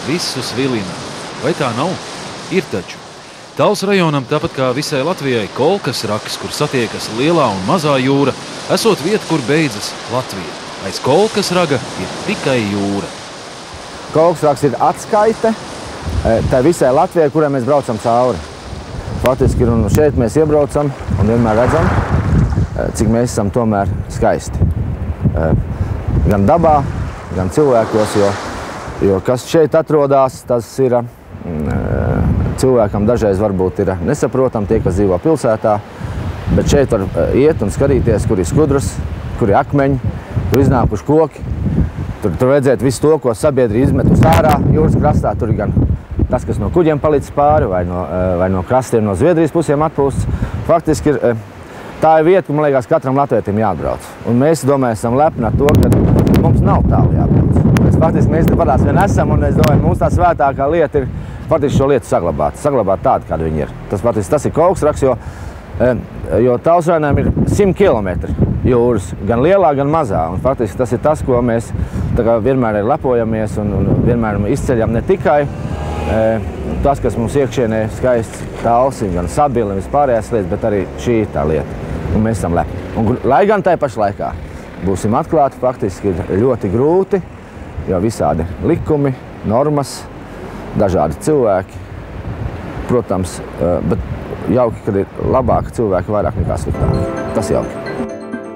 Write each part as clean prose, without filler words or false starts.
visus vilina. Vai tā nav? Ir taču. Talsu rajonam, tāpat kā visai Latvijai, Kolkas rags, kur satiekas Lielā un Mazā jūra, esot vieta, kur beidzas Latvija. Aiz Kolkas raga ir tikai jūra. Kolkas rags ir atskaite tai visai Latvijai, kurai mēs braucam cauri. Faktiski, un šeit mēs iebraucam un vienmēr redzam, cik mēs esam tomēr skaisti. Gan dabā, gan cilvēkos, jo kas šeit atrodas, tas ir cilvēkam dažreiz varbūt ir nesaprotam tie, kas dzīvo pilsētā, bet šeit var iet un skatīties, kur ir skudras, kur ir akmeņi, kur iznākuši koki. Tur redzēt visu to, ko sabiedrība izmet uz ārā jūras krastā. Tur ir gan tas, kas no kuģiem palicis pāri, vai no krastiem, no Zviedrijas pusēm atpūsts. Faktiski tā ir vieta, man liekas, katram latvietim jāatbrauc. Un mēs, domāju, esam lepni ar to, ka mums nav tālu jāatbrauc. Faktiski mēs te parās vien esam, un es domāju, mums tā svētākā lieta ir faktiski šo lietu saglabāt tādu, kāda viņi ir. Tas ir Kolkas rags, jo Talsu rajonam ir 100 kilometri jūras, gan lielā, gan mazā. Un faktiski tas ir tas, ko mēs vienmēr lepojamies un vienmēr izceļam ne tikai tas, kas mums iekšienē skaists Talsi, gan Sabile, vispārējās lietas, bet arī šī ir tā lieta. Un mēs esam lepni. Un lai gan tai pašā laikā būsim atklāti, faktiski ir ļoti grūti, jo visādi likumi, normas, dažādi cilvēki, protams, bet jauki, kad ir labāki cilvēki vairāk nekā sliktāki. Tas jauki.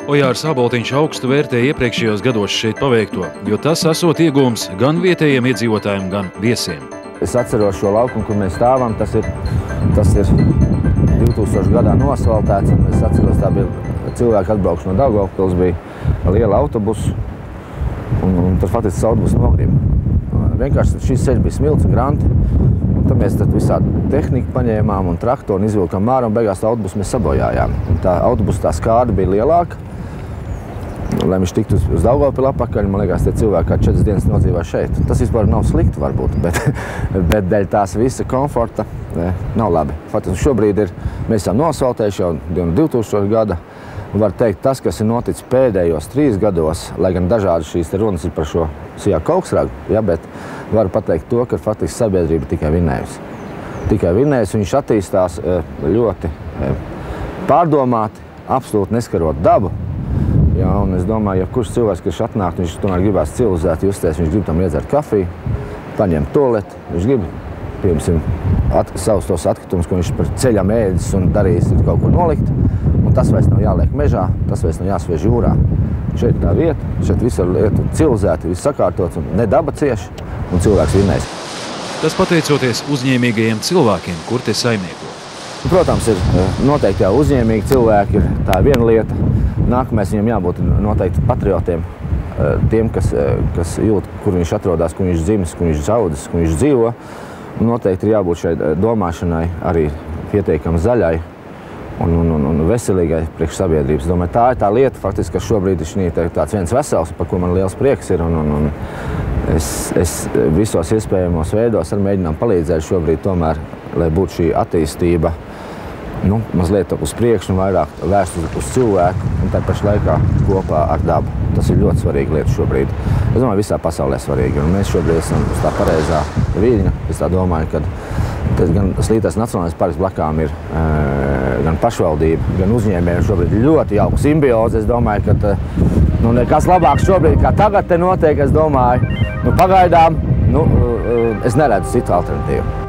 Ojārs Āboltiņš augstu vērtē iepriekšējos gados šeit paveikto, jo tas esot iegūms gan vietējiem iedzīvotājiem, gan viesiem. Es atceros šo laukumu, kur mēs stāvam, tas ir 2000 gadā nosvaltēts, un es atceros, tā bija cilvēki atbraukši no Daugavpils, bija liela autobusu, un tad faktiski autobusu nogrima. Vienkārši šīs ceļš bija smilts un granti, un tad mēs visādi tehniku paņēmām un traktoru un izvilkām ārā, un beigās tā autobusu mēs sabojājām. Un tā autobusu tā skārda bija lielāka, lai viņš tiktu uz Daugavpilu apakaļ, man liekas, tie cilvēki kā 4 dienas nodzīvā šeit. Tas vispār nav slikti varbūt, bet dēļ tās visa komforta nav labi. Faktiski šobrīd mēs esam nosvaltējuši jau 2000 gada. Var teikt, tas, kas ir noticis pēdējos 3 gados, lai gan dažādi šīs runas ir par šo Kolkas ragu, bet varu pateikt to, ka faktiski sabiedrība tikai vinējusi. Tikai vinējusi, viņš attīstās ļoti pārdomāti, absolūti neskarot dabu. Jā, un es domāju, ja kurš cilvēks, kas atnāk, viņš tomēr gribās civilizēt justies, viņš grib tam iedzert kafiju, paņemt tualeti, viņš grib, piemēram, savus tos atkritumus, ko viņš par ceļam ēdis un darījis, ir kaut ko nolikt, un tas vairs nav jāliek mežā, tas vairs nav jāsviež jūrā. Šeit tā vieta, šeit visu lietu civilizēti, viss sakārtots, un ne daba cieši, un cilvēks vinēs. Tas pateicoties uzņēmīgajiem cilvēkiem, kur te saimnieko. Protams, ir noteikti jau uzņēmīgi cilvēki, ir tā viena lieta. Nākamais viņam jābūt noteikti patriotiem, tiem, kas jūt, kur viņš atrodas, kur viņš dzimis, kur viņš audzis, kur viņš dzīvo. Noteikti ir jābūt šai domāšanai arī pietiekami zaļai un veselīgai priekš sabiedrības. Domāju, tā ir tā lieta, faktiski, kas šobrīd ir tāds viens vesels, par ko man liels prieks ir. Es visos iespējamos veidos arī mēģinām palīdzēt šobrīd tomēr, lai būtu šī attīstība mazliet uz priekšu un vairāk vērst uz cilvēku un tā pašā laikā kopā ar dabu. Tas ir ļoti svarīga lieta šobrīd. Es domāju, visā pasaulē svarīgi, un mēs šobrīd esam uz tā pareizā viļņa. Es tā domāju, ka gan Slītais Nacionālais parks blakām ir gan pašvaldība, gan uzņēmēji šobrīd ļoti jauka simbioze. Es domāju, ka nekas labāks šobrīd, kā tagad te notiek, es domāju, pagaidām es neredzu citu alternatīvu.